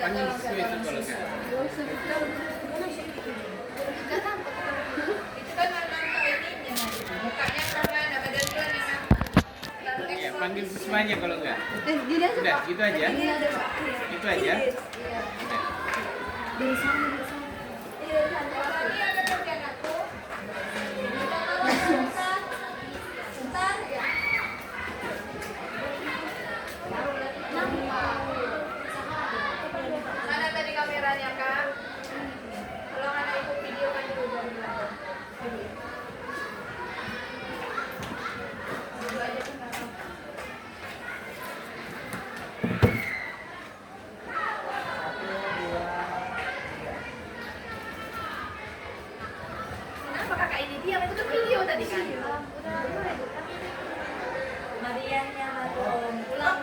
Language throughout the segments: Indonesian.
Panggil sesuai itu kalau kan. Itu kan nama ininya, mukanya mana, badannya mana. Ya, panggil semuanya kalau enggak. Gini aja, Udah, Pak. gitu aja. Gini aja, Pak. Itu aja. Iya. Udah. Dari sana, dari sana. Iya, tadi ada bagian aku. Bentar ya. Mana tadi kameranya, Kak? Kalau ada ikut video kan dulu dari belakang. Dulu aja kan nggak apa-apa. Kenapa kakak ini diam? Itu kan video tadi kan? Mariannya madom. Ulang.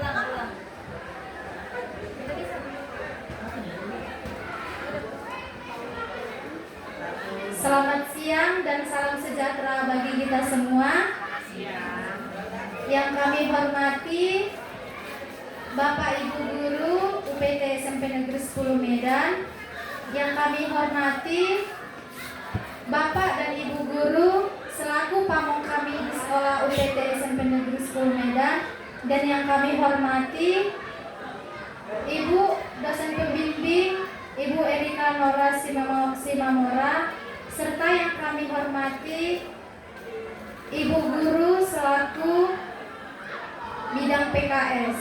Selamat siang dan salam sejahtera bagi kita semua. Yang kami hormati Bapak Ibu Guru UPT SMP Negeri 10 Medan. Yang kami hormati Bapak dan Ibu Guru selaku pamong kami di sekolah UPT SMP Negeri 10 Medan. Dan yang kami hormati Ibu dosen pembimbing Ibu Erika Nora Simamora, serta yang kami hormati Ibu Guru selaku bidang PKS.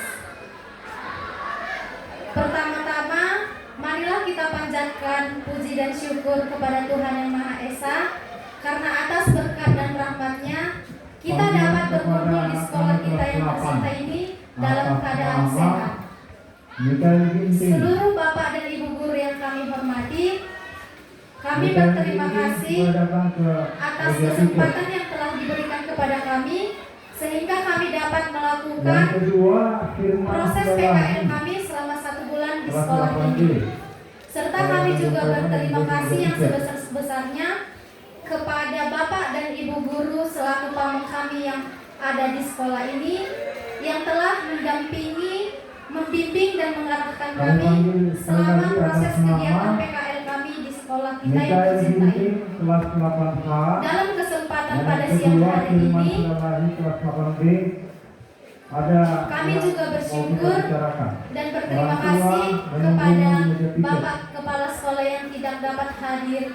Pertama-tama, marilah kita panjatkan puji dan syukur kepada Tuhan Yang Maha Esa, karena atas berkat dan rahmat-Nya kita dapat berkumpul di sekolah kita yang tercinta ini dalam keadaan sehat. Seluruh Bapak dan Ibu Guru yang kami hormati, kami berterima kasih atas kesempatan yang telah diberikan kepada kami, sehingga kami dapat melakukan proses PKL kami selama 1 bulan di sekolah ini. Serta kami juga berterima kasih yang sebesar-besarnya kepada Bapak dan Ibu Guru selaku pamong kami yang ada di sekolah ini, yang telah mendampingi, membimbing dan mengarahkan kami selama proses kegiatan PKL kami di sekolah kita yang tercinta ini. Dalam kesempatan pada siang hari ini, kami juga bersyukur dan berterima kasih kepada Bapak Kepala Sekolah yang tidak dapat hadir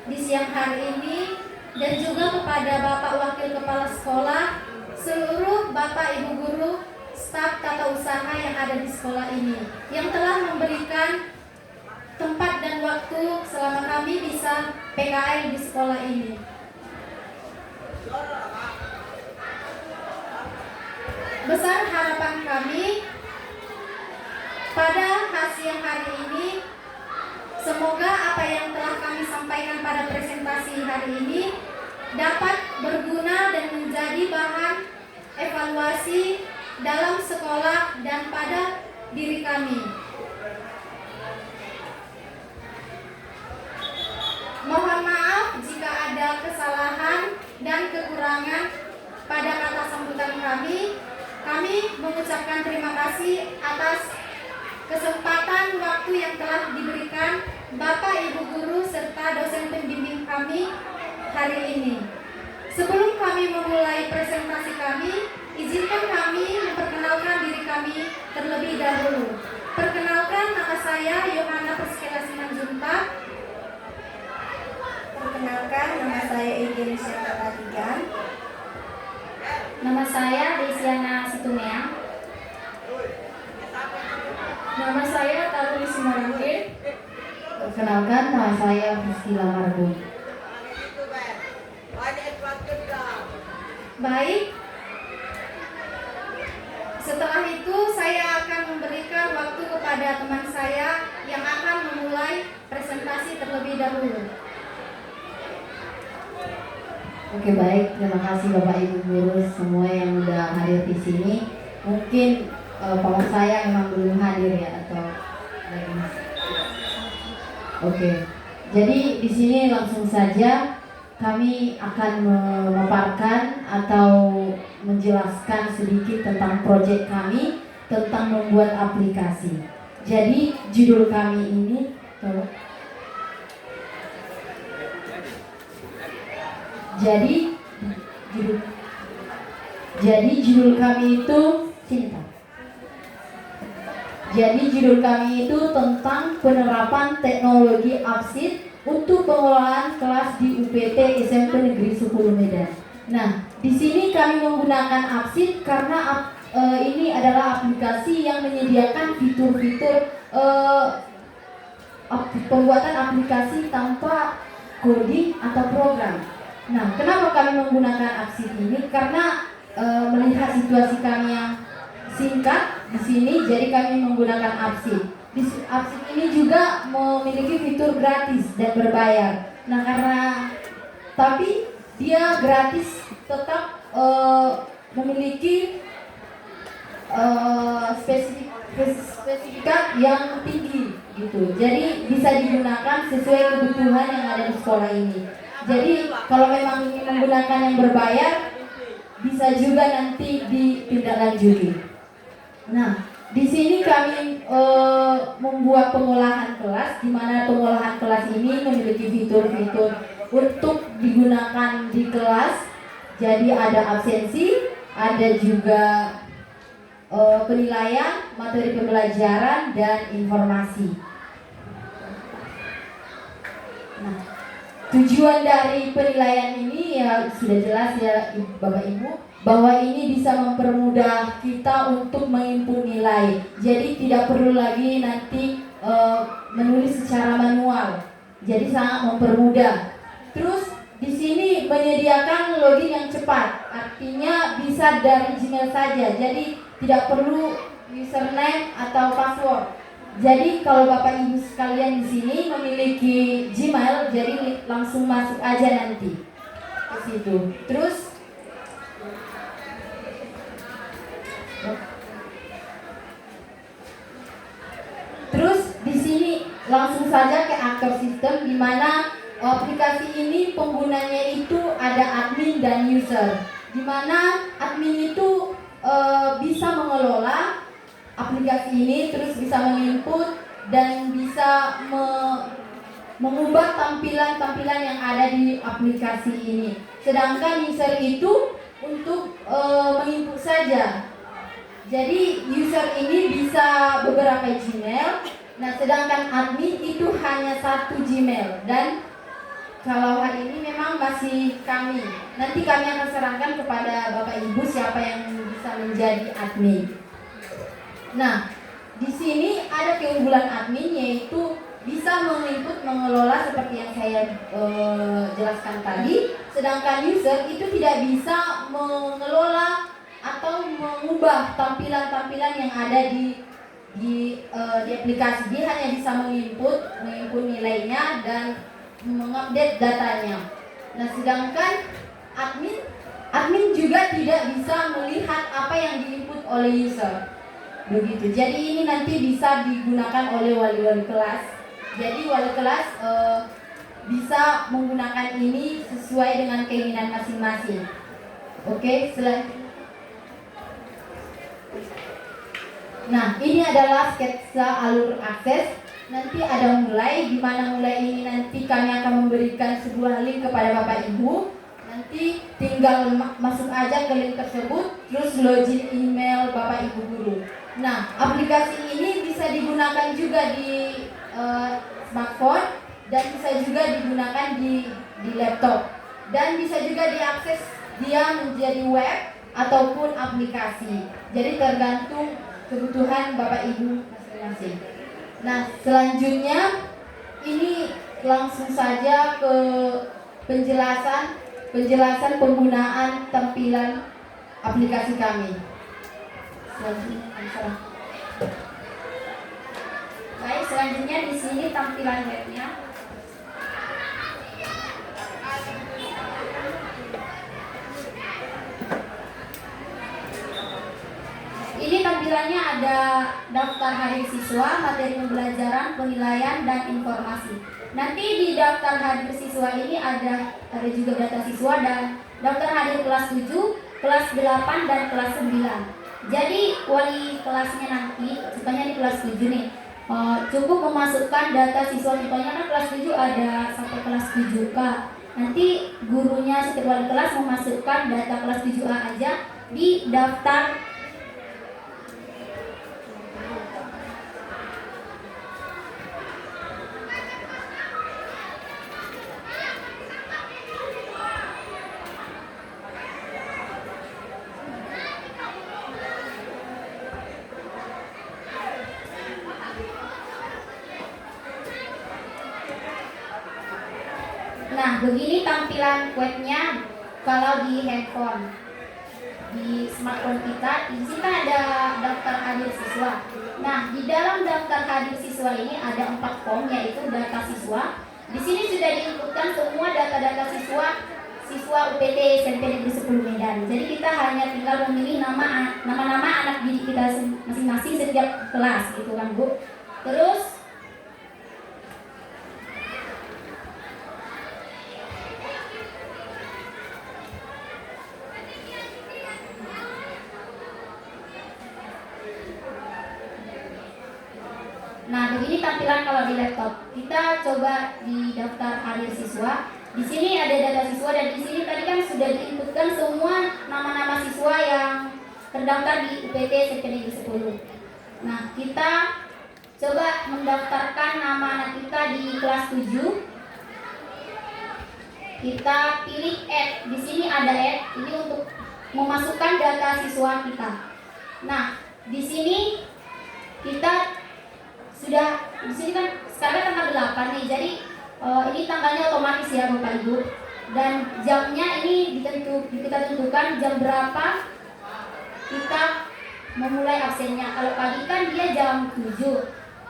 di siang hari ini, dan juga kepada Bapak Wakil Kepala Sekolah, seluruh Bapak Ibu Guru, staf tata usaha yang ada di sekolah ini, yang telah memberikan tempat dan waktu selama kami bisa PKL di sekolah ini. Besar harapan kami pada hasil hari ini, semoga apa yang telah kami sampaikan pada presentasi hari ini dapat berguna dan menjadi bahan evaluasi dalam sekolah dan pada diri kami. Mohon maaf jika ada kesalahan dan kekurangan pada kata sambutan kami. Kami mengucapkan terima kasih atas kesempatan waktu yang telah diberikan Bapak Ibu Guru serta dosen pembimbing kami hari ini. Sebelum kami memulai presentasi kami, izinkan kami memperkenalkan diri kami terlebih dahulu. Perkenalkan, nama saya Yohana Perskela Simanjuntak. Perkenalkan, nama saya Egin Syekatigan. Nama saya Desiana Situmeang. Nama saya Taruni Simarangke. Perkenalkan, nama saya Priscila Margo. Baik. Setelah itu saya akan memberikan waktu kepada teman saya yang akan memulai presentasi terlebih dahulu. Oke, baik, terima kasih Bapak Ibu Guru semua yang udah hadir di sini. Mungkin pamong saya memang belum hadir ya, atau Oke. Jadi di sini langsung saja kami akan memaparkan atau menjelaskan sedikit tentang proyek kami tentang membuat aplikasi. Jadi judul kami ini tolong. Jadi judul kami itu cinta. Jadi judul kami itu tentang penerapan teknologi absid untuk pengelolaan kelas di UPT SMP Negeri 10 Medan. Nah, di sini kami menggunakan absid karena ini adalah aplikasi yang menyediakan fitur-fitur pembuatan aplikasi tanpa coding atau program. Nah, kenapa kami menggunakan absid ini? Karena melihat situasi kami yang singkat di sini, jadi kami menggunakan absid. Absid ini juga memiliki fitur gratis dan berbayar. Nah, tapi dia gratis tetap memiliki spesifikat yang tinggi gitu. Jadi bisa digunakan sesuai kebutuhan yang ada di sekolah ini. Jadi kalau memang ingin menggunakan yang berbayar, bisa juga nanti ditindaklanjuti. Nah, di sini kami membuat pengolahan kelas, di mana pengolahan kelas ini memiliki fitur-fitur untuk digunakan di kelas. Jadi ada absensi, ada juga penilaian, materi pembelajaran, dan informasi. Nah, tujuan dari penilaian ini ya sudah jelas ya Bapak Ibu, bahwa ini bisa mempermudah kita untuk menginput nilai. Jadi tidak perlu lagi nanti menulis secara manual. Jadi sangat mempermudah. Terus di sini menyediakan login yang cepat. Artinya bisa dari Gmail saja. Jadi tidak perlu username atau password. Jadi kalau Bapak Ibu sekalian di sini memiliki Gmail, jadi langsung masuk aja nanti ke situ. Terus di sini langsung saja ke aktor sistem, di mana aplikasi ini penggunanya itu ada admin dan user. Di mana admin itu bisa mengelola aplikasi ini, terus bisa menginput dan bisa mengubah tampilan-tampilan yang ada di aplikasi ini. Sedangkan user itu untuk menginput saja. Jadi user ini bisa beberapa Gmail. Nah, sedangkan admin itu hanya satu Gmail. Dan kalau hari ini memang masih kami. Nanti kami akan serahkan kepada Bapak Ibu siapa yang bisa menjadi admin. Nah, di sini ada keunggulan admin, yaitu bisa menginput, mengelola seperti yang saya jelaskan tadi. Sedangkan user itu tidak bisa mengelola atau mengubah tampilan-tampilan yang ada di aplikasi. Dia hanya bisa menginput nilainya dan mengupdate datanya. Nah, sedangkan admin juga tidak bisa melihat apa yang diinput oleh user. Begitu. Jadi ini nanti bisa digunakan oleh wali-wali kelas. Jadi wali kelas bisa menggunakan ini sesuai dengan keinginan masing-masing. Oke, selanjutnya. Nah, ini adalah sketsa alur akses. Nanti ada mulai, di mana mulai ini nanti kami akan memberikan sebuah link kepada Bapak Ibu. Nanti tinggal masuk aja ke link tersebut, terus login email Bapak Ibu guru. Nah, aplikasi ini bisa digunakan juga di smartphone dan bisa juga digunakan di laptop. Dan bisa juga diakses dia menjadi web ataupun aplikasi. Jadi tergantung kebutuhan Bapak Ibu masing-masing. Nah, selanjutnya ini langsung saja ke penjelasan penggunaan tampilan aplikasi kami. Baik, selanjutnya di sini tampilan webnya. Ini tampilannya ada daftar hadir siswa, materi pembelajaran, penilaian, dan informasi. Nanti di daftar hadir siswa ini ada juga data siswa dan daftar hadir kelas 7, kelas 8, dan kelas 9. Jadi wali kelasnya nanti, contohnya di kelas 7 nih, cukup memasukkan data siswa-siswanya, kan kelas 7 ada sampai kelas 7K. Nanti gurunya setiap wali kelas memasukkan data kelas 7A aja di daftar Nah, begini tampilan webnya kalau di handphone, di smartphone kita. Di sini kan ada daftar hadir siswa. Nah, di dalam daftar hadir siswa ini ada 4 form, yaitu data siswa. Di sini sudah diinputkan semua data-data siswa UPT SMP Negeri 10 Medan. Jadi kita hanya tinggal memilih nama-nama anak didik kita masing-masing setiap kelas, gitu kan Bu. Terus nah, begini tampilan kalau di laptop. Kita coba di daftar hadir siswa. Di sini ada data siswa, dan di sini tadi kan sudah diinputkan semua nama-nama siswa yang terdaftar di UPT SMP Negeri 10. Nah, kita coba mendaftarkan nama anak kita di kelas 7. Kita pilih add. Di sini ada add. Ini untuk memasukkan data siswa kita. Nah, di sini kita sudah, di sini kan sekarang tanggal 8 nih, jadi ini tanggalnya otomatis ya Bapak Ibu, dan jamnya ini kita tentukan jam berapa kita memulai absennya. Kalau pagi kan dia jam 7,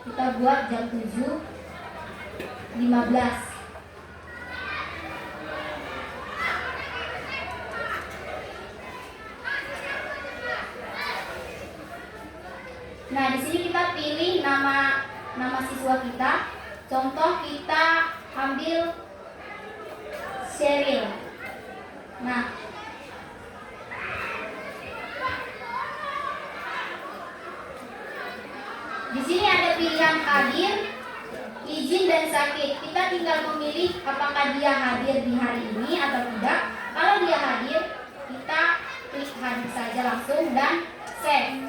kita buat jam 7.15. Nah, di sini kita pilih nama siswa kita. Contoh kita ambil Sheryl. Nah, di sini ada pilihan hadir, izin dan sakit. Kita tinggal memilih apakah dia hadir di hari ini atau tidak. Kalau dia hadir, kita klik hadir saja langsung dan save.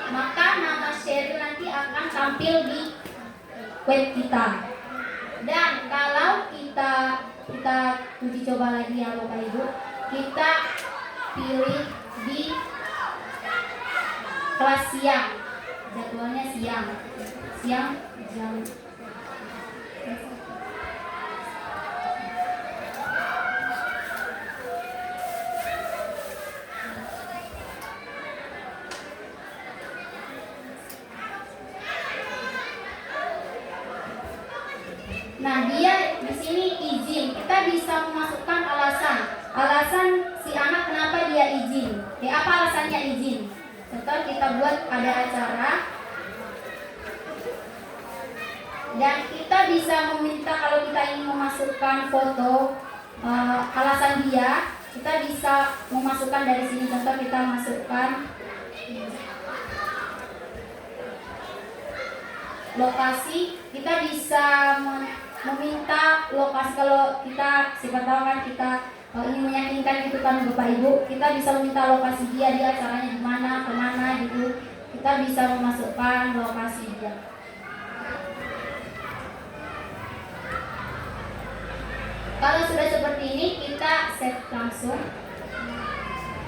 Maka nama Sheryl nanti akan tampil di web kita. Dan kalau kita uji coba lagi ya Bapak Ibu, kita pilih di kelas siang, jadwalnya siang jam. Nah, dia di sini izin. Kita bisa memasukkan alasan si anak kenapa dia izin. Apa alasannya izin? Contoh kita buat ada acara, dan kita bisa meminta kalau kita ingin memasukkan foto alasan dia, kita bisa memasukkan dari sini. Contoh kita masukkan lokasi, kita bisa meminta lokasi. Kalau kita siapa tahu kan kita ingin meyakinkan gitu kan Bapak Ibu, kita bisa meminta lokasi dia acaranya di mana, kemana gitu. Kita bisa memasukkan lokasi dia. Kalau sudah seperti ini, kita save langsung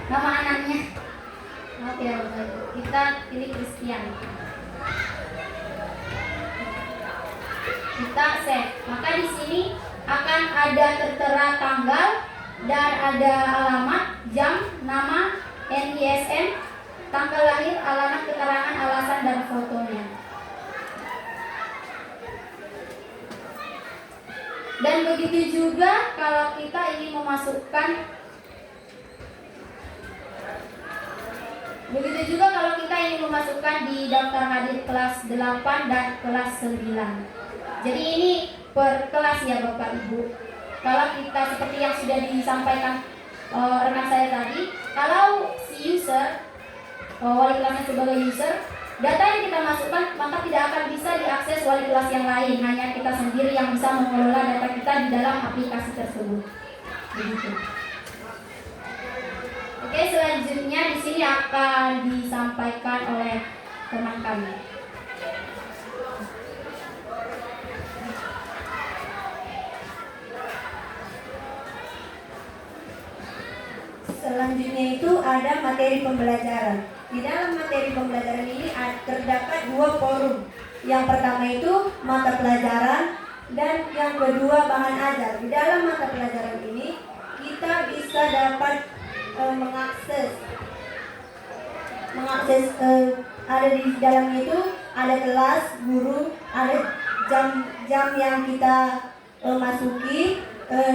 nama anaknya. Maaf ya Bapak Ibu, kita pilih Christian. Kita save. Maka di sini akan ada tertera tanggal dan ada alamat, jam, nama, NISM, tanggal lahir, alamat, keterangan, alasan, dan fotonya. Dan begitu juga kalau kita ingin memasukkan, di daftar hadir kelas 8 dan kelas 9. Jadi ini per kelas ya Bapak Ibu. Kalau kita seperti yang sudah disampaikan rekan saya tadi, kalau si user, wali kelasnya sebagai user, Data yang kita masukkan maka tidak akan bisa diakses wali kelas yang lain, hanya kita sendiri yang bisa mengelola data kita di dalam aplikasi tersebut. Begitu. Oke, selanjutnya di sini akan disampaikan oleh teman kami. Selanjutnya itu ada materi pembelajaran. Di dalam materi pembelajaran ini terdapat 2 forum. Yang pertama itu mata pelajaran dan yang kedua bahan ajar. Di dalam mata pelajaran ini kita bisa dapat mengakses ada di dalamnya itu ada kelas, guru, ada jam yang kita masuki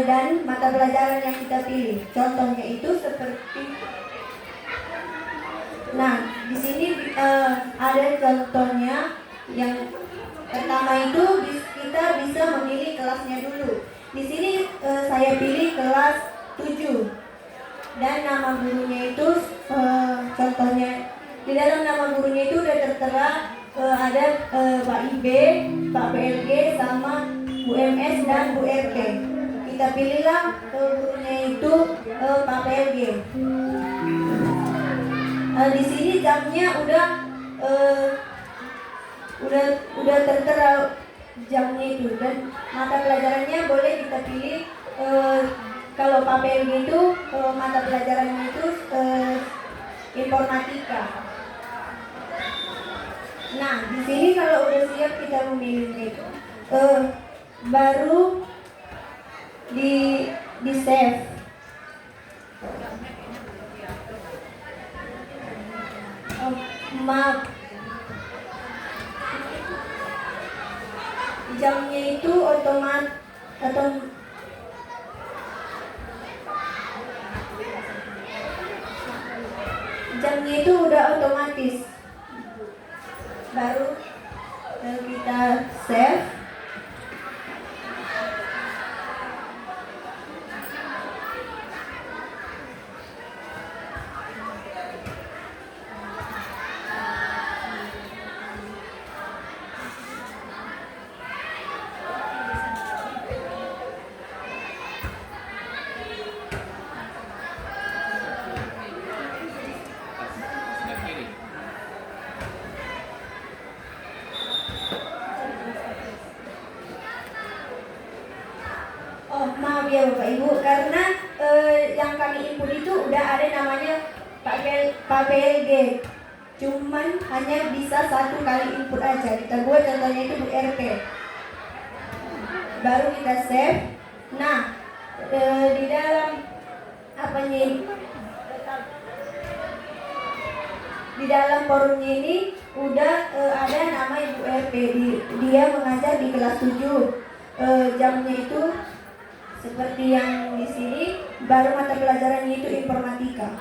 dan mata pelajaran yang kita pilih. Contohnya itu seperti, nah di sini ada contohnya. Yang pertama itu kita bisa memilih kelasnya dulu. Di sini saya pilih kelas 7 dan nama gurunya itu contohnya di dalam nama gurunya itu udah tertera ada Pak IB, Pak PLG sama Bu MS dan Bu RT. Kita pilihlah gurunya itu Pak PLG. Di sini jamnya udah tertera jamnya itu, dan mata pelajarannya boleh kita pilih. Kalau Pak PLG itu mata pelajarannya itu informatika. Nah, di sini kalau udah siap kita memilihnya itu baru di save. Maaf, jamnya itu jamnya itu udah otomatis. Baru kita save. Sebelah kiri. Oh, maaf ya Bapak Ibu, karena yang kami input itu udah ada namanya Pak PLG. Cuman hanya bisa 1 kali input aja. Kita buat contohnya itu Bu RT. Baru kita save. Nah, di dalam apanya ini? Di dalam forumnya ini udah ada nama Ibu RT. Dia mengajar di kelas 7. Jamnya itu seperti yang di sini, baru mata pelajarannya itu informatika.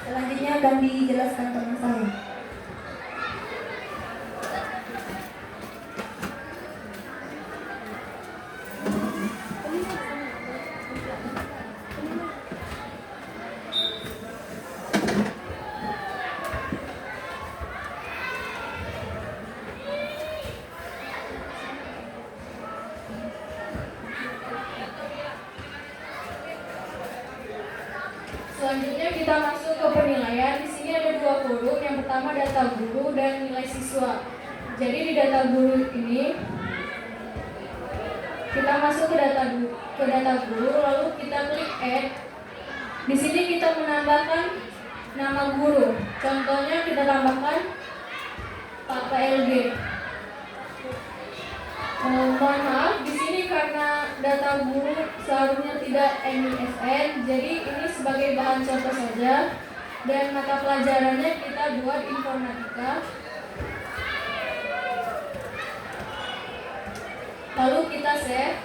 Selanjutnya akan dijelaskan teman saya. Selanjutnya kita masuk ke penilaian. Di sini ada 2 forum. Yang pertama data guru dan nilai siswa. Jadi di data guru ini kita masuk ke data guru, lalu kita klik add. Di sini kita menambahkan nama guru. Contohnya kita tambahkan Pak PLG. Mohon maaf, di sini karena data guru seharusnya tidak NISN, jadi ini sebagai bahan contoh saja. Dan mata pelajarannya kita buat informatika. Lalu kita save.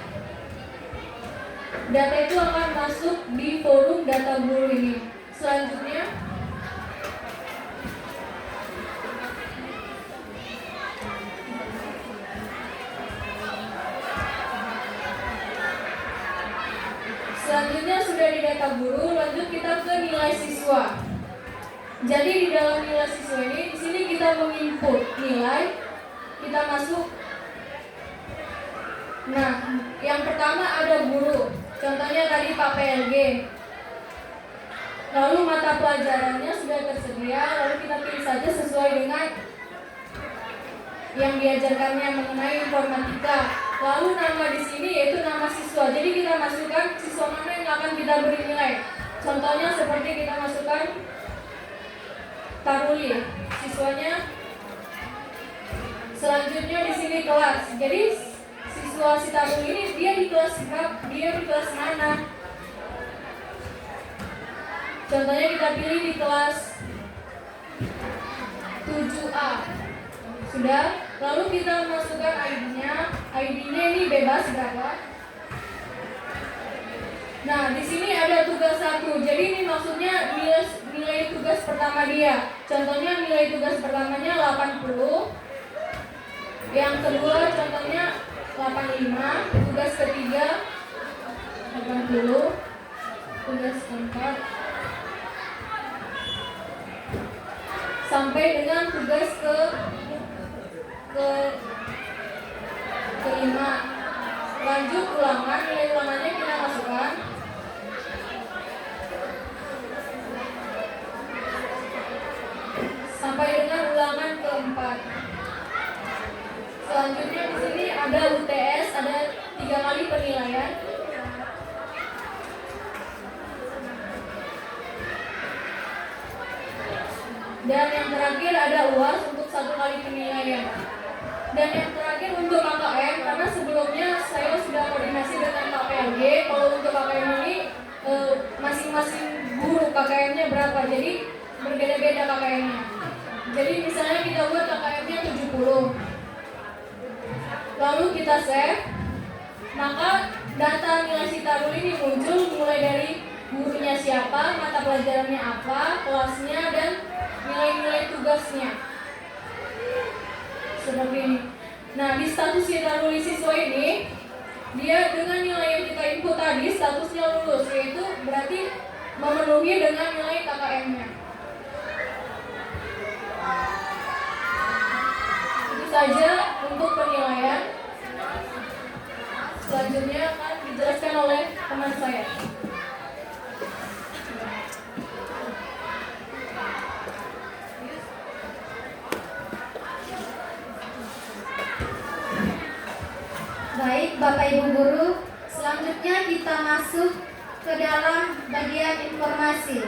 Data itu akan masuk di forum data guru ini. Selanjutnya siswa. Jadi di dalam nilai siswa ini, di sini kita menginput nilai, kita masuk. Nah, yang pertama ada guru. Contohnya tadi Pak PLG. Lalu mata pelajarannya sudah tersedia, lalu kita pilih saja sesuai dengan yang diajarkannya mengenai informatika. Lalu nama di sini yaitu nama siswa. Jadi kita masukkan siswa mana yang akan kita beri nilai. Contohnya seperti kita masukkan Taruli, siswanya. Selanjutnya di sini kelas. Jadi siswa si Taruli ini dia di kelas berapa? Dia di kelas mana? Contohnya kita pilih di kelas 7A. Sudah, lalu kita masukkan ID-nya. ID-nya ini bebas berapa? Nah, di sini ada tugas 1. Jadi ini maksudnya nilai tugas pertama dia. Contohnya nilai tugas pertamanya 80. Yang kedua contohnya 85. Tugas ketiga 80. Tugas keempat sampai dengan tugas kelima. Lanjut ulangan, nilai ulangannya kita masukkan. Sampai dengan ulangan keempat. Selanjutnya di sini ada UTS, ada 3 kali penilaian. Dan yang terakhir ada UAS untuk 1 kali penilaian. Dan yang terakhir untuk KKM, karena sebelumnya saya sudah koordinasi dengan Pak PLG. Kalau untuk KKM ini masing-masing guru KKM-nya berapa, jadi berbeda-beda KKM-nya. Jadi misalnya kita buat KKM-nya 70. Lalu kita save, maka data nilai si Tarul ini muncul mulai dari gurunya siapa, mata pelajarannya apa, kelasnya, dan nilai-nilai tugasnya. Seperti ini. Nah, di status si Tarul siswa ini, dia dengan nilai yang kita input tadi, statusnya lulus, yaitu berarti memenuhi dengan nilai KKM-nya. Itu saja untuk penilaian. Selanjutnya akan dijelaskan oleh teman saya. Baik, Bapak Ibu Guru, selanjutnya kita masuk ke dalam bagian informasi.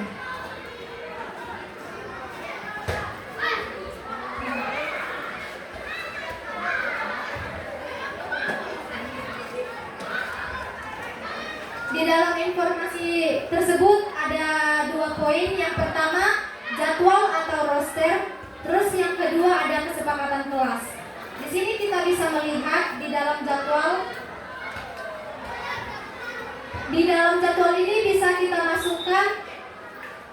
Di dalam informasi tersebut ada 2 poin. Yang pertama, jadwal atau roster. Terus yang kedua ada kesepakatan kelas. Di sini kita bisa melihat di dalam jadwal. Di dalam jadwal ini bisa kita masukkan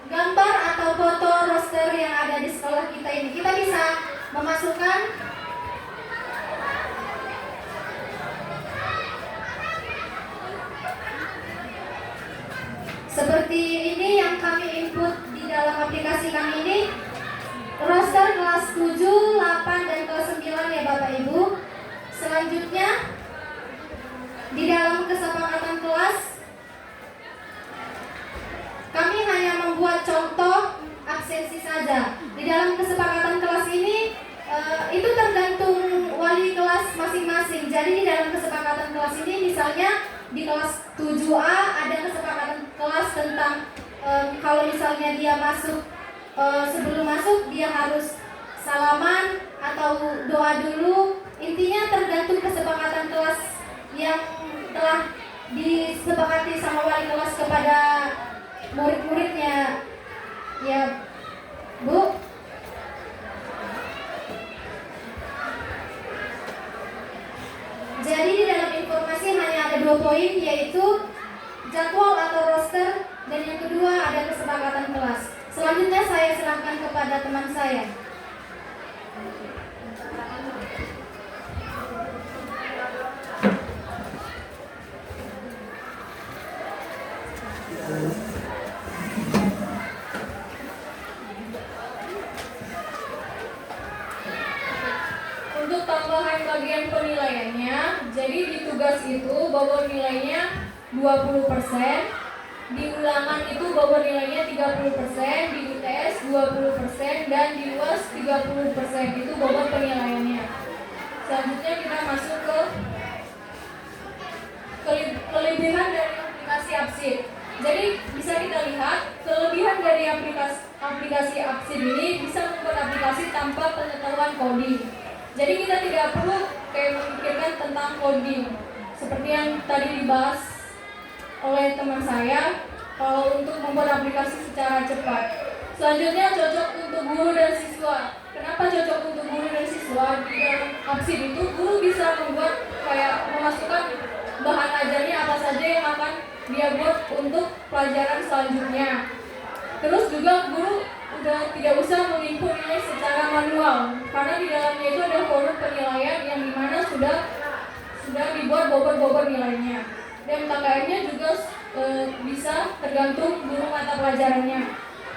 gambar atau foto roster yang ada di sekolah kita ini. Kita bisa memasukkan seperti ini yang kami input di dalam aplikasi kami ini. Roster kelas 7, 8, dan kelas 9 ya Bapak Ibu. Selanjutnya di dalam kesepakatan kelas kami hanya membuat contoh absensi saja. Di dalam kesepakatan kelas ini itu tergantung wali kelas masing-masing. Jadi di dalam kesepakatan kelas ini misalnya di kelas 7A ada kesepakatan kelas tentang kalau misalnya dia masuk, sebelum masuk dia harus salaman atau doa dulu. Intinya tergantung kesepakatan kelas yang telah disepakati sama wali kelas kepada murid-muridnya ya Bu. Jadi di dalam informasi hanya ada 2 poin, yaitu jadwal atau roster, dan yang kedua ada kesepakatan kelas. Selanjutnya saya serahkan kepada teman saya. bobot nilainya 20%, di ulangan itu bobot nilainya 30%, di UTS 20%, dan di UAS 30%. Itu bobot penilaiannya. Selanjutnya kita masuk ke kelebihan dari aplikasi Absid. Jadi bisa kita lihat kelebihan dari aplikasi Absid ini bisa membuat aplikasi tanpa pengetahuan coding. Jadi kita tidak perlu memikirkan tentang coding seperti yang tadi dibahas oleh teman saya, kalau untuk membuat aplikasi secara cepat. Selanjutnya cocok untuk guru dan siswa. Kenapa cocok untuk guru dan siswa? Di dalam Absid itu guru bisa membuat memasukkan bahan ajarnya apa saja yang akan dia buat untuk pelajaran selanjutnya. Terus juga guru udah tidak usah menginput nilai secara manual, karena di dalamnya itu ada forum penilaian yang dimana sudah dibuat bobot-bobot nilainya. Dan KKM-nya juga bisa tergantung guru mata pelajarannya.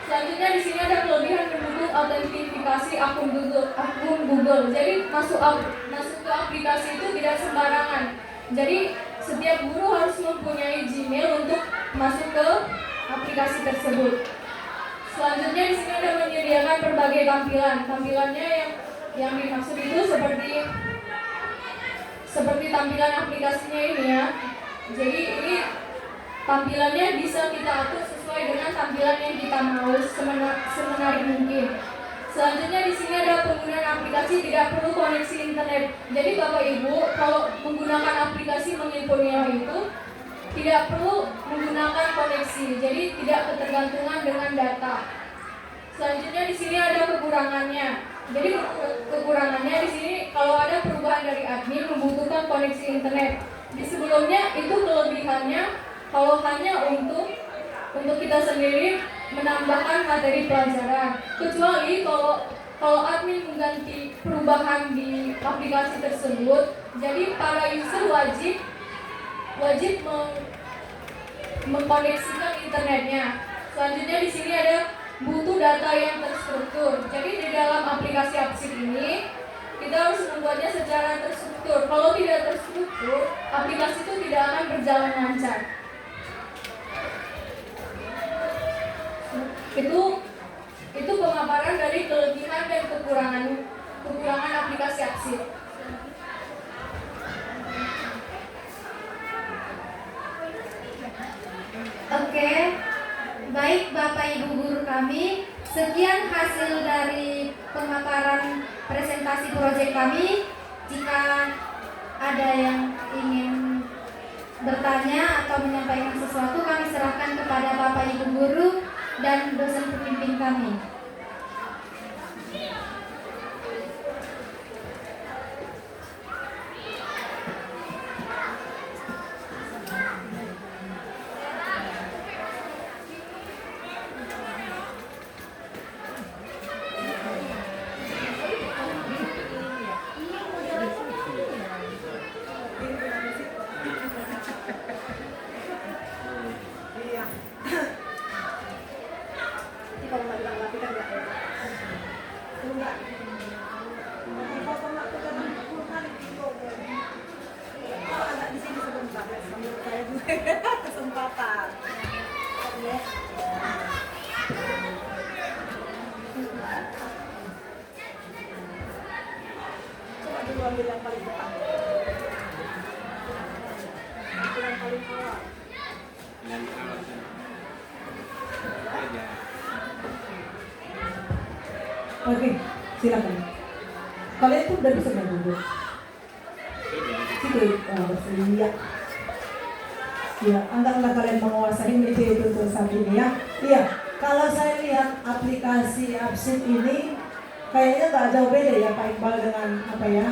Selanjutnya di sini ada kelebihan mendukung autentifikasi akun Google. Jadi masuk ke aplikasi itu tidak sembarangan. Jadi setiap guru harus mempunyai Gmail untuk masuk ke aplikasi tersebut. Selanjutnya di sini ada menyediakan berbagai tampilan. Tampilannya yang dimaksud itu seperti tampilan aplikasinya ini ya. Jadi ini tampilannya bisa kita atur sesuai dengan tampilan yang kita mau semenarik mungkin. Selanjutnya di sini ada penggunaan aplikasi tidak perlu koneksi internet. Jadi Bapak Ibu kalau menggunakan aplikasi menginput nilai itu tidak perlu menggunakan koneksi. Jadi tidak ketergantungan dengan data. Selanjutnya di sini ada kekurangannya. Jadi kekurangannya di sini kalau ada perubahan dari admin membutuhkan koneksi internet. Di sebelumnya itu kelebihannya kalau hanya untuk kita sendiri menambahkan materi pelajaran. Kecuali kalau admin mengganti perubahan di aplikasi tersebut, jadi para user wajib mengkoneksikan internetnya. Selanjutnya di sini ada butuh data yang terstruktur. Jadi di dalam aplikasi Absid ini kita harus membuatnya secara terstruktur. Kalau tidak terstruktur, aplikasi itu tidak akan berjalan lancar. Itu pemaparan dari kelebihan dan kekurangan aplikasi Absid. Oke, baik Bapak Ibu guru kami, sekian hasil dari pemaparan presentasi proyek kami. Jika ada yang ingin bertanya atau menyampaikan sesuatu, kami serahkan kepada Bapak Ibu guru dan dosen pembimbing kami. Kesempatan. Coba dulu ambil yang paling depan. Yang paling awal. Yang awal sana. Aja. Oke, silakan. Kalian tuh udah bisa nggak dulu? Sudah bersedia. Ya. Ya, anggaplah kalian menguasai media itu untuk saat ini ya. Iya, kalau saya lihat aplikasi Absid ini kayaknya nggak jauh beda ya Pak Iqbal dengan apa ya?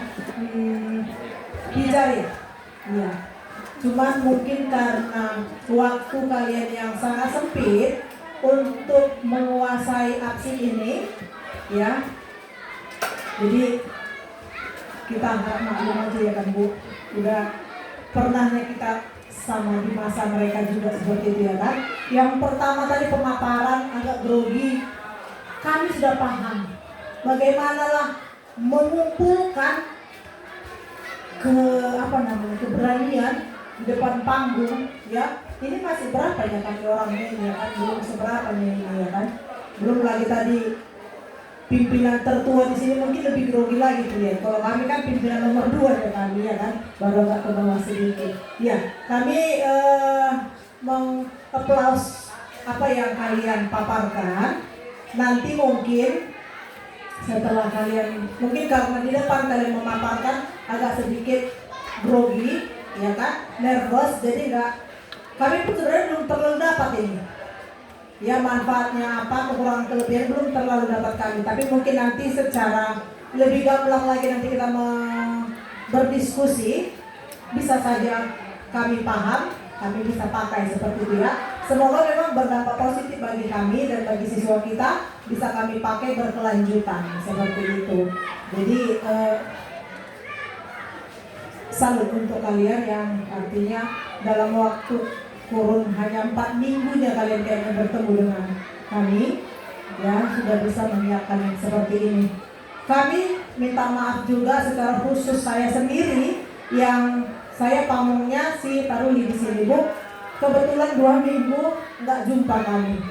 Hijar ya. Iya. Cuman mungkin karena waktu kalian yang sangat sempit untuk menguasai Absid ini, ya. Jadi kita harap maklum aja ya kan Bu. Udah pernahnya kita sama di masa mereka juga seperti itu ya kan. Yang pertama tadi pemaparan agak grogi. Kami sudah paham bagaimanalah mengumpulkan keberanian di depan panggung, ya. Ini masih berapa ya kami orang ini ya kan, belum seberapa ini ya kan. Belum lagi tadi pimpinan tertua di sini mungkin lebih grogi lagi tuh ya. Kalau kami kan pimpinan nomor 2 ya kami ya kan, baru agak ke bawah sedikit. Ya, kami meng-applause apa yang kalian paparkan. Nanti mungkin setelah kalian, mungkin karena di depan kalian memaparkan agak sedikit grogi, ya kan, nervous, jadi enggak. Kami pun sebenarnya belum terlalu dapat ini. Ya manfaatnya apa, kekurangan kelebihan belum terlalu dapat kami. Tapi mungkin nanti secara lebih gamblang lagi nanti kita berdiskusi, bisa saja kami paham, kami bisa pakai seperti itu ya. Semoga memang berdampak positif bagi kami dan bagi siswa kita, bisa kami pakai berkelanjutan seperti itu. Jadi salut untuk kalian yang artinya dalam waktu kurun hanya 4 minggunya kalian kayaknya bertemu dengan kami, ya sudah bisa menyiapkan yang seperti ini. Kami minta maaf juga secara khusus saya sendiri yang saya pamongnya si Taruli di sini Bu. Kebetulan 2 minggu nggak jumpa kami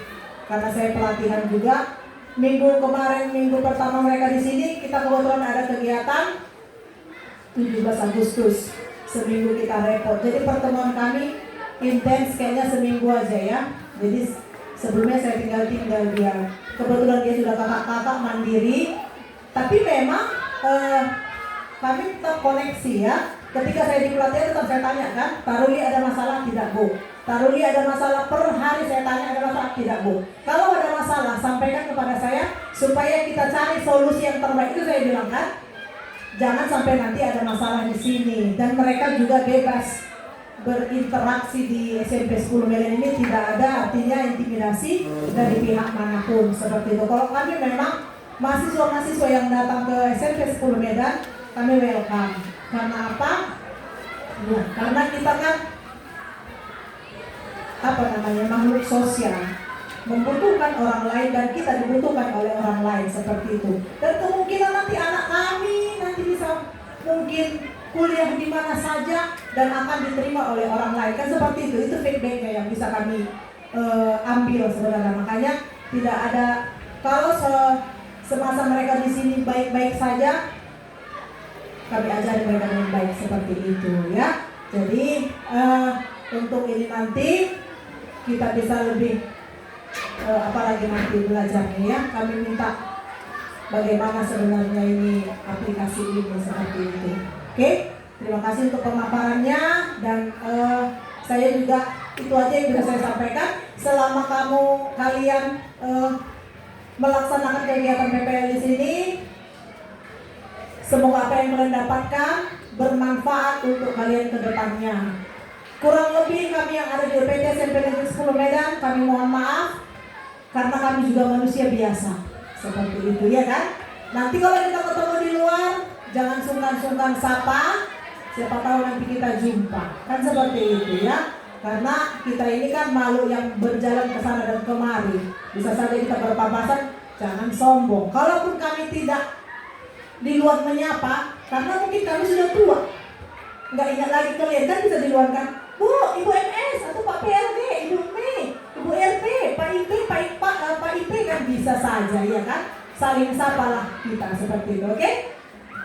karena saya pelatihan juga. Minggu kemarin, minggu pertama mereka di sini, kita kebetulan ada kegiatan 17 Agustus, seminggu kita repot. Jadi pertemuan kami intens kayaknya seminggu aja ya. Jadi sebelumnya saya tinggal dia. Kebetulan dia sudah kakak-kakak mandiri. Tapi memang kami tetap koneksi ya. Ketika saya di pelatihan tetap saya tanya kan, Taruli ada masalah tidak Bu? Taruli ada masalah, per hari saya tanya ada masalah tidak Bu? Kalau ada masalah sampaikan kepada saya supaya kita cari solusi yang terbaik, itu saya bilang kan. Jangan sampai nanti ada masalah di sini. Dan mereka juga bebas berinteraksi di SMP 10 Medan ini, tidak ada artinya intimidasi dari pihak manapun seperti itu. Kalau kami memang mahasiswa-mahasiswa yang datang ke SMP 10 Medan, kami welcome. Karena apa? Ya, karena kita kan makhluk sosial, membutuhkan orang lain dan kita dibutuhkan oleh orang lain seperti itu. Dan kemungkinan nanti anak kami nanti bisa mungkin kuliah di mana saja dan akan diterima oleh orang lain, kan seperti itu feedbacknya yang bisa kami ambil sebenarnya. Makanya tidak ada, kalau semasa mereka di sini baik-baik saja, kami ajarin mereka dengan baik seperti itu ya. Jadi untuk ini nanti kita bisa lebih apalagi nanti belajarnya ya. Kami minta bagaimana sebenarnya ini aplikasi ini seperti itu. Oke, terima kasih untuk pemaparannya dan saya juga itu aja yang bisa saya sampaikan. Selama kalian melaksanakan kegiatan PPL di sini, semoga apa yang kalian dapatkan bermanfaat untuk kalian ke depannya. Kurang lebih kami yang ada di UPT SMP Negeri 10 Medan, kami mohon maaf karena kami juga manusia biasa seperti itu ya kan. Nanti kalau kita ketemu di luar, jangan sungkan-sungkan sapa, siapa tahu nanti kita jumpa. Kan seperti itu ya. Karena kita ini kan makhluk yang berjalan ke sana dan kemari. Bisa saja kita berpapasan, jangan sombong. Kalaupun kami tidak di luar menyapa, karena mungkin kami sudah tua, nggak ingat lagi kalian, kan bisa diluarkan, Bu, Ibu MS, atau Pak PLG, Ibu Mei, Ibu RP, Pak IP, Pak IP, kan bisa saja ya kan. Saling sapalah kita seperti itu, oke?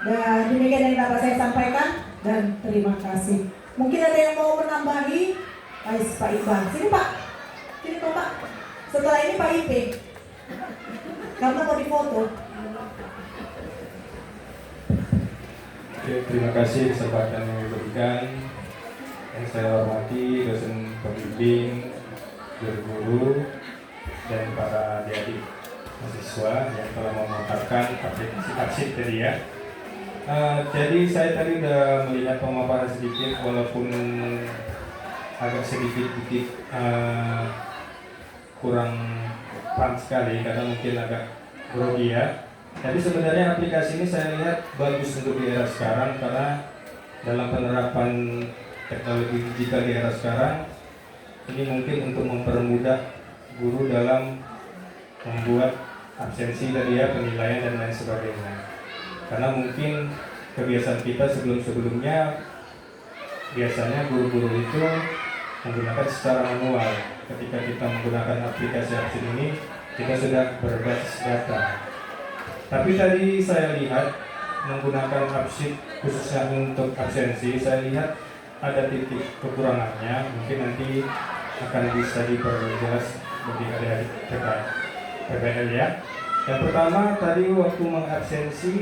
Dan demikian yang dapat saya sampaikan dan terima kasih. Mungkin ada yang mau menambahi? Pak Iqbal, sini Pak, Pak. Setelah ini Pak IP, karena mau difoto. Oke, terima kasih kesempatan yang diberikan. Yang saya hormati dosen pembimbing, guru dan para adik-adik mahasiswa yang telah memaparkan aplikasi tadi ya. Jadi saya tadi udah melihat pemaparan sedikit, walaupun agak sedikit kurang paham sekali karena mungkin agak grogi ya. Tapi sebenarnya aplikasi ini saya lihat bagus untuk di era sekarang karena dalam penerapan teknologi digital di era sekarang ini mungkin untuk mempermudah guru dalam membuat absensi tadi ya, penilaian dan lain sebagainya. Karena mungkin kebiasaan kita sebelum-sebelumnya biasanya guru-guru itu menggunakan secara manual. Ketika kita menggunakan aplikasi absen ini, kita sudah berbasis data. Tapi tadi saya lihat menggunakan absen khususnya untuk absensi, saya lihat ada titik kekurangannya. Mungkin nanti akan bisa diperjelas lebih adik-adik terkait PBL ya. Yang pertama tadi waktu mengabsensi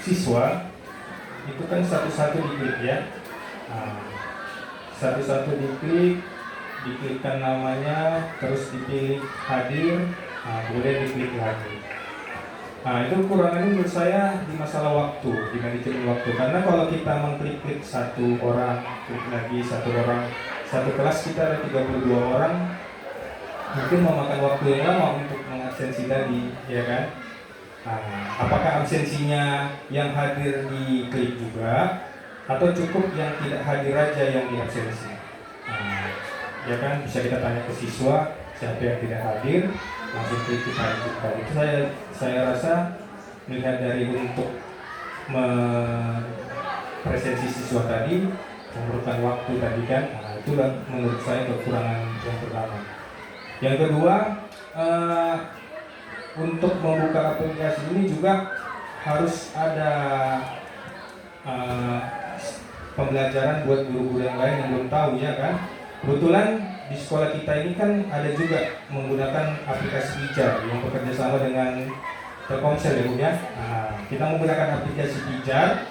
siswa itu kan satu-satu diklik ya. Nah, satu-satu diklikkan namanya, terus dipilih hadir, kemudian diklik lagi. Nah, itu kekurangannya menurut saya di masalah waktu, di manajemen waktu. Karena kalau kita mengklik-klik satu orang, klik lagi satu orang, satu kelas kita ada 32 orang, mungkin memakan waktu yang lama untuk mengabsensi tadi, ya kan? Nah, apakah absensinya yang hadir diklik juga, atau cukup yang tidak hadir aja yang diabsensi? Nah, ya kan, bisa kita tanya ke siswa siapa yang tidak hadir, langsung klik kita lanjutkan. Itu saya rasa melihat dari untuk presensi siswa tadi memerlukan waktu tadi kan, nah, itulah menurut saya kekurangan yang pertama. Yang kedua, untuk membuka aplikasi ini juga harus ada pembelajaran buat guru-guru yang lain yang belum tahu ya kan. Kebetulan di sekolah kita ini kan ada juga menggunakan aplikasi Pijar yang bekerja sama dengan Telkomsel ya Bu ya. Nah, kita menggunakan aplikasi Pijar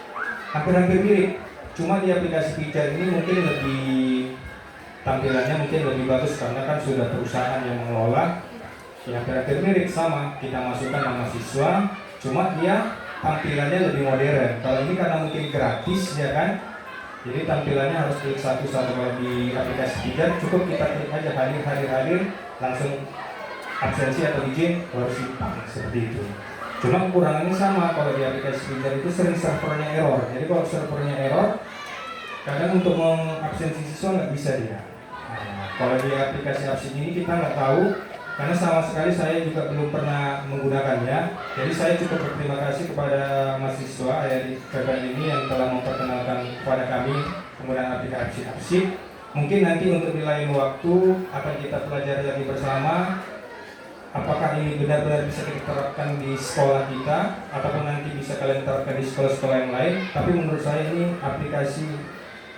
hampir-hampir mirip. Cuma di aplikasi Pijar ini mungkin lebih tampilannya mungkin lebih bagus karena kan sudah perusahaan yang mengelola. Ya hampir mirip sama, kita masukkan nama siswa, cuma dia tampilannya lebih modern. Kalau ini karena mungkin gratis ya kan, jadi tampilannya harus klik satu-satu. Kalau di aplikasi Pijar cukup kita klik aja hadir, langsung absensi atau izin harus simpang seperti itu. Cuma kekurangannya sama, kalau di aplikasi Pijar itu sering servernya error. Jadi kalau servernya error, kadang untuk mengabsensi siswa nggak bisa dia. Nah, kalau di aplikasi absen ini kita nggak tahu. Karena sama sekali saya juga belum pernah menggunakannya. Jadi saya cukup berterima kasih kepada mahasiswa di PBL ini yang telah memperkenalkan kepada kami penggunaan aplikasi absen. Mungkin nanti untuk di lain waktu akan kita pelajari lagi bersama apakah ini benar-benar bisa kita terapkan di sekolah kita ataupun nanti bisa kalian terapkan di sekolah-sekolah yang lain. Tapi menurut saya ini aplikasi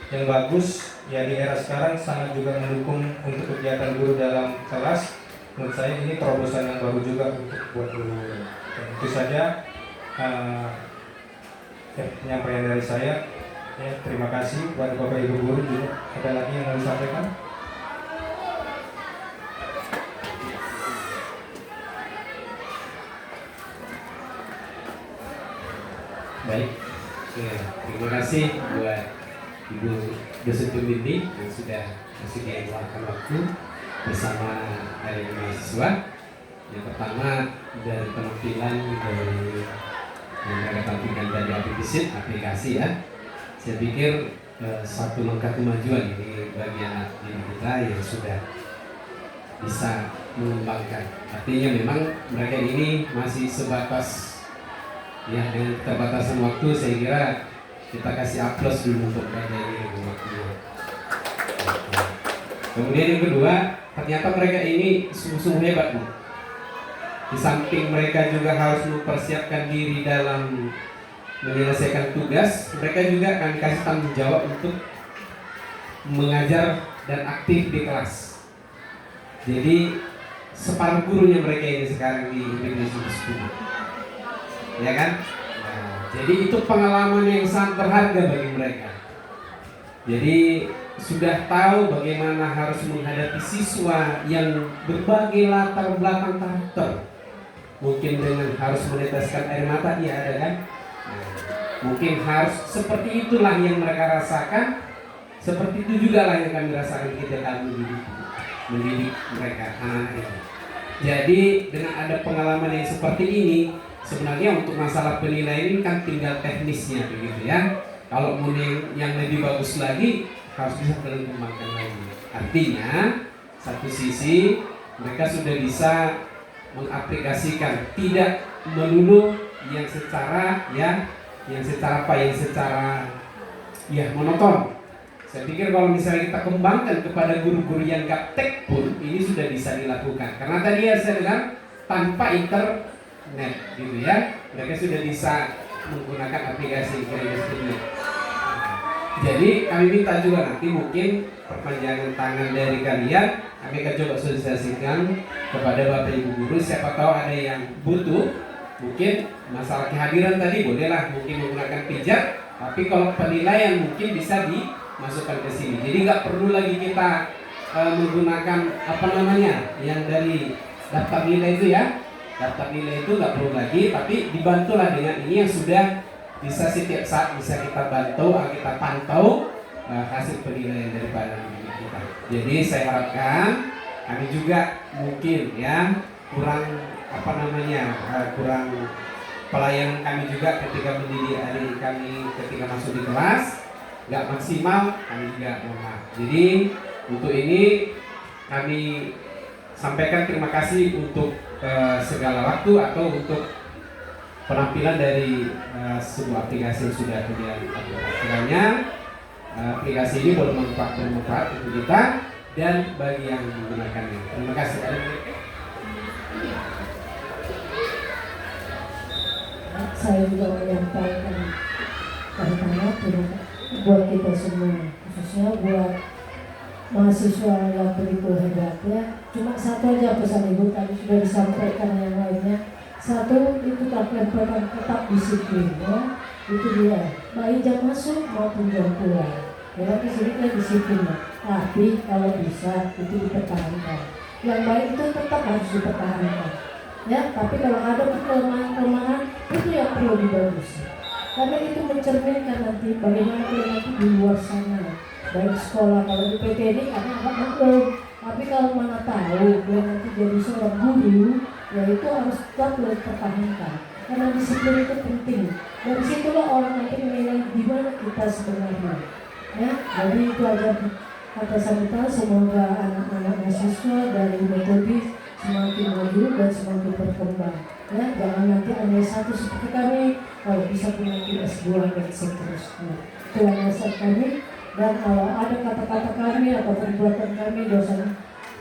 yang bagus ya, di era sekarang sangat juga mendukung untuk kegiatan guru dalam kelas. Menurut saya ini terobosan yang baru juga untuk buat guru. Itu saja penyampaian dari saya. Ya, terima kasih buat Bapak Ibu guru juga. Ada lagi yang mau disampaikan? Baik, terima kasih buat Ibu dosen pembimbing yang sudah bersedia meluangkan waktu bersama dari mahasiswa. Yang pertama dari penampilan dari yang mereka tampilkan dari aplikasi ya, saya pikir satu langkah kemajuan ini bagi anak didik kita yang sudah bisa mengembangkan. Artinya memang mereka ini masih sebatas ya, dengan keterbatasan waktu. Saya kira kita kasih aplaus dulu untuk mereka ini dengan waktunya. Kemudian yang kedua, ternyata mereka ini sungguh-sungguh hebat. Di samping mereka juga harus mempersiapkan diri dalam menyelesaikan tugas, mereka juga akan kasih tanggung jawab untuk mengajar dan aktif di kelas. Jadi separuh gurunya mereka ini sekarang di Indonesia School, ya kan? Nah, jadi itu pengalaman yang sangat berharga bagi mereka. Jadi sudah tahu bagaimana harus menghadapi siswa yang berbagai latar belakang karakter. Mungkin dengan harus meneteskan air mata, ya ada kan? Nah, mungkin harus seperti itulah yang mereka rasakan. Seperti itu juga lah yang kami rasakan ketika kami mendidik mereka anak-anak ini. Jadi dengan ada pengalaman yang seperti ini, sebenarnya untuk masalah penilaian ini kan tinggal teknisnya begitu ya. Kalau mau yang lebih bagus lagi harus bisa dikembangkan lagi. Artinya satu sisi mereka sudah bisa mengaplikasikan, tidak melulu yang secara ya monoton. Saya pikir kalau misalnya kita kembangkan kepada guru-guru yang gaptek pun ini sudah bisa dilakukan. Karena tadi ya saya bilang tanpa internet gitu ya, mereka sudah bisa menggunakan aplikasi Kredit Studio. Jadi kami minta juga nanti mungkin perpanjangan tangan dari kalian, kami akan coba sosialisasikan kepada Bapak Ibu guru. Siapa tahu ada yang butuh, mungkin masalah kehadiran tadi bolehlah mungkin menggunakan pijat, tapi kalau penilaian mungkin bisa dimasukkan ke sini. Jadi nggak perlu lagi kita menggunakan apa namanya yang dari daftar nilai itu ya. Daftar nilai itu nggak perlu lagi, tapi dibantulah dengan ini yang sudah bisa setiap saat bisa kita bantu, kita pantau hasil penilaian daripada diri kita. Jadi saya harapkan kami juga mungkin ya kurang apa namanya kurang pelayanan kami juga ketika mendidik adik kami ketika masuk di kelas nggak maksimal, kami juga mohon maaf. Jadi untuk ini kami sampaikan terima kasih untuk segala waktu atau untuk penampilan dari sebuah aplikasi yang sudah kemudian kiranya aplikasi ini bermanfaat untuk kita dan bagi yang menggunakannya. Terima kasih. Saya juga menyampaikan pertama buat kita semua, khususnya buat mahasiswa yang begitu hebat ya. Cuma satu aja pesan ibu tadi sudah disampaikan, yang lainnya satu itu tetap disiplin ya. Itu dia, baik jam masuk maupun jam pulang. Ya di sini kan disiplin ya. Tapi kalau bisa itu dipertahankan. Yang baik itu tetap harus dipertahankan. Ya, tapi kalau ada kelemahan itu yang perlu dibagusi. Karena itu mencerminkan nanti bagaimana dia nanti di luar sana. Baik sekolah, kalau di PT ini karena agak maklum. Tapi kalau mana tahu dia nanti jadi seorang guru, ya itu harus tetap dipertahankan. Karena disiplin itu penting. Dari situlah orang nanti menilai di mana kita sebenarnya. Ya, jadi itu aja kata saya. Semoga anak-anak mahasiswa dari metode semakin maju dan semakin berkembang. Ya, jangan nanti hanya satu seperti kami, kalau bisa punya S2 dan seterusnya. Itu dasar kami. Dan kalau ada kata-kata kami atau perbuatan kami dosen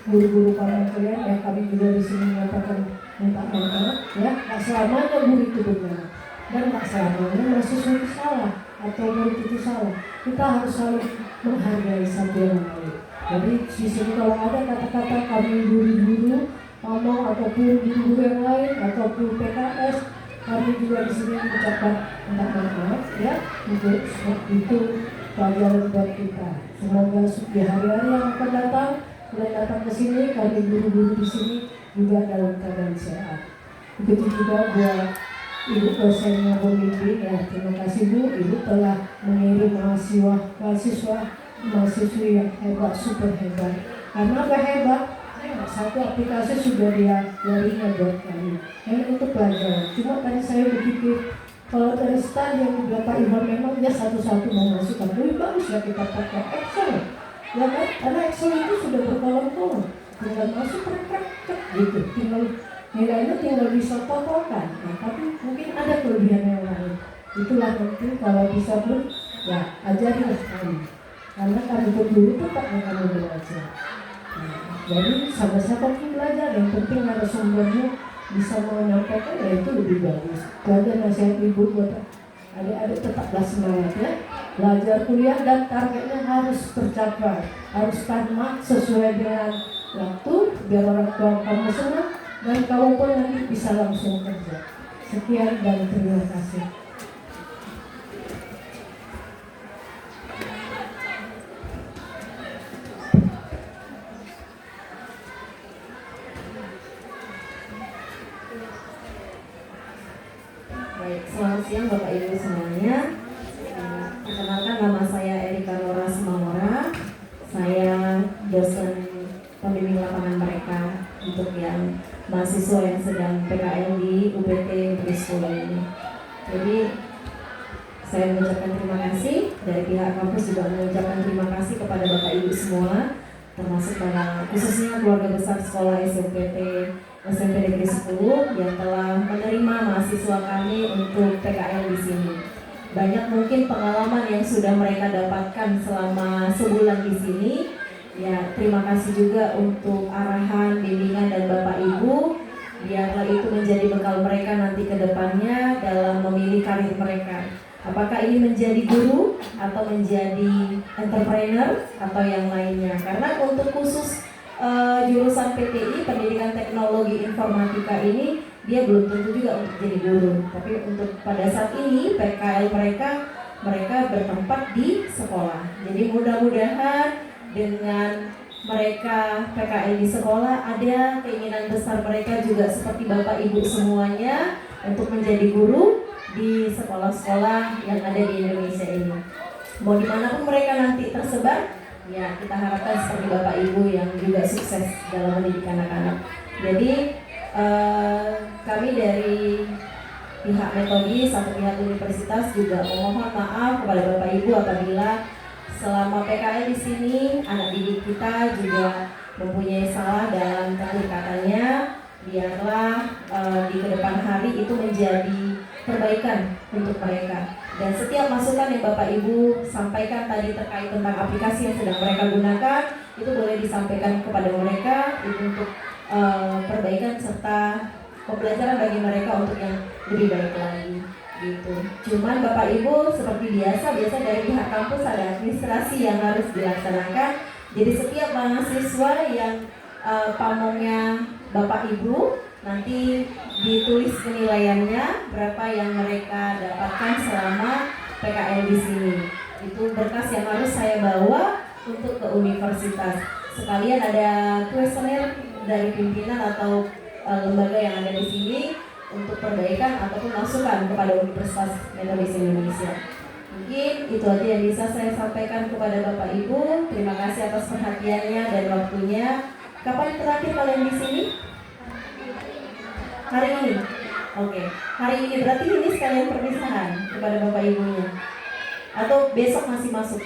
guru-guru kalian, ya kami juga di sini menyatakan minta maaf. Ya, tak selamanya guru itu benar dan tak selamanya mahasiswa itu salah atau murid itu salah. Kita harus saling menghargai satu yang lain. Jadi di sini kalau ada kata-kata kami guru-guru ngomong ataupun guru yang lain ataupun PKS, kami juga di sini mengucapkan minta maaf ya. Untuk itu pelajaran buat kita. Semoga di hari-hari yang akan datang, kalian datang ke sini, kami guru-guru di sini juga dalam keadaan sehat. Begitu juga buat ibu dosen yang pembimbing ya. Terima kasih Bu, Ibu telah mengirim mahasiswi yang hebat, super hebat. Karena apa hebat? Satu aplikasi sudah dia jarinya buat kami. Dan untuk pelajaran. Cuma tadi saya berpikir kalau dari start yang Bapak Iwan memang dia satu-satu memasukkan, lebih bagus ya kita pakai Excel, ya kan? Karena Excel itu sudah berkolom-kolom, tinggal masuk rek gitu, tinggal nilainya tinggal bisa totalkan. Nah, tapi mungkin ada kelebihan yang lain. Itulah nanti kalau bisa pun ya ajarilah kami, karena kami berdua tetap akan belajar. Nah, jadi sama-sama pun belajar, yang penting ada sumbernya. Bisa menyampaikan ya itu lebih bagus. Belajar nasihat ibu buat adik-adik tetaplah semangat ya. Belajar kuliah dan targetnya harus tercapai, harus tamat sesuai dengan waktu biar orang tua kamu senang dan kamu pun nanti bisa langsung kerja. Sekian dan terima kasih. Selamat siang Bapak Ibu semuanya. Perkenalkan, nama saya Erika Nora Semamora. Saya dosen pembimbing lapangan mereka untuk yang mahasiswa yang sedang PKL di UPT Trisula ini. Jadi saya mengucapkan terima kasih, dari pihak kampus juga mengucapkan terima kasih kepada Bapak Ibu semua, termasuk pada khususnya keluarga besar sekolah SMPT Negeri 10 yang telah menerima mahasiswa kami untuk PKL di sini. banyak mungkin pengalaman yang sudah mereka dapatkan selama sebulan di sini. Ya, terima kasih juga untuk arahan, bimbingan dan Bapak Ibu. Biarlah itu menjadi bekal mereka nanti ke depannya dalam memilih karir mereka. Apakah ini menjadi guru atau menjadi entrepreneur atau yang lainnya. Karena untuk khusus jurusan PTI, Pendidikan Teknologi Informatika ini, dia belum tentu juga untuk jadi guru. Tapi untuk pada saat ini PKL mereka bertempat di sekolah. Jadi mudah-mudahan dengan mereka PKL di sekolah, ada keinginan besar mereka juga seperti Bapak Ibu semuanya untuk menjadi guru di sekolah-sekolah yang ada di Indonesia ini. Mau dimanapun mereka nanti tersebar, ya kita harapkan seperti Bapak Ibu yang juga sukses dalam mendidik anak-anak. Jadi kami dari pihak Metodis atau pihak universitas juga memohon maaf kepada Bapak Ibu apabila selama PKL di sini anak didik kita juga mempunyai salah dalam pendekatannya. Biarlah di kedepan hari itu menjadi perbaikan untuk mereka. Dan setiap masukan yang Bapak Ibu sampaikan tadi terkait tentang aplikasi yang sedang mereka gunakan, itu boleh disampaikan kepada mereka untuk perbaikan serta pembelajaran bagi mereka untuk yang lebih baik lagi. Gitu. Cuman Bapak Ibu seperti biasa dari pihak kampus ada administrasi yang harus dilaksanakan. Jadi setiap mahasiswa yang pamongnya Bapak Ibu nanti ditulis penilaiannya berapa yang mereka dapatkan selama PKL di sini. Itu berkas yang harus saya bawa untuk ke universitas. Sekalian ada kuesioner dari pimpinan atau lembaga yang ada di sini untuk perbaikan ataupun masukan kepada Universitas Metodis Indonesia. Mungkin itu aja yang bisa saya sampaikan kepada Bapak Ibu. Terima kasih atas perhatiannya dan waktunya. Kapan terakhir kalian di sini? Hari ini. Oke. Hari ini berarti ini sekalian perpisahan kepada Bapak Ibunya. Atau besok masih masuk?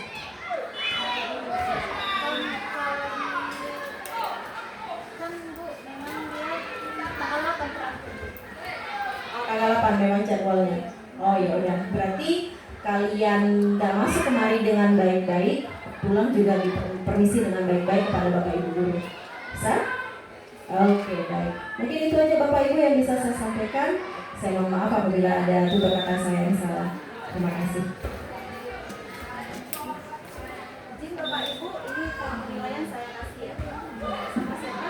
Tanggal 8 memang jadwalnya. Oh ya udah, berarti kalian udah masuk kemari dengan baik-baik, pulang juga dipermisi dengan baik-baik kepada Bapak Ibu guru. Bisa? Oke, baik. Mungkin itu aja Bapak Ibu yang bisa saya sampaikan. Saya mohon maaf apabila ada tutur kata saya yang salah. Terima kasih. Izin Bapak Ibu, ini penilaian saya kasih ya. Sama siapa?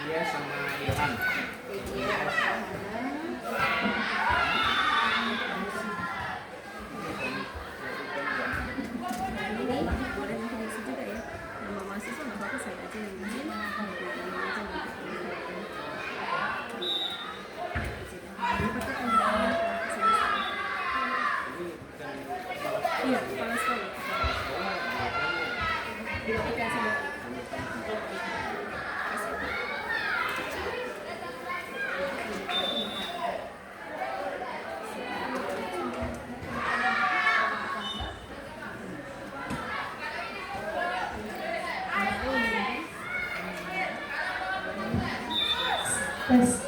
Dia sama Ilham. Tes.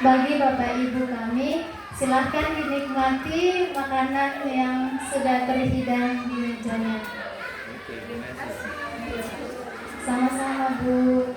Bagi Bapak Ibu kami, silahkan dinikmati makanan yang sudah terhidang di mejanya. Sama-sama Bu.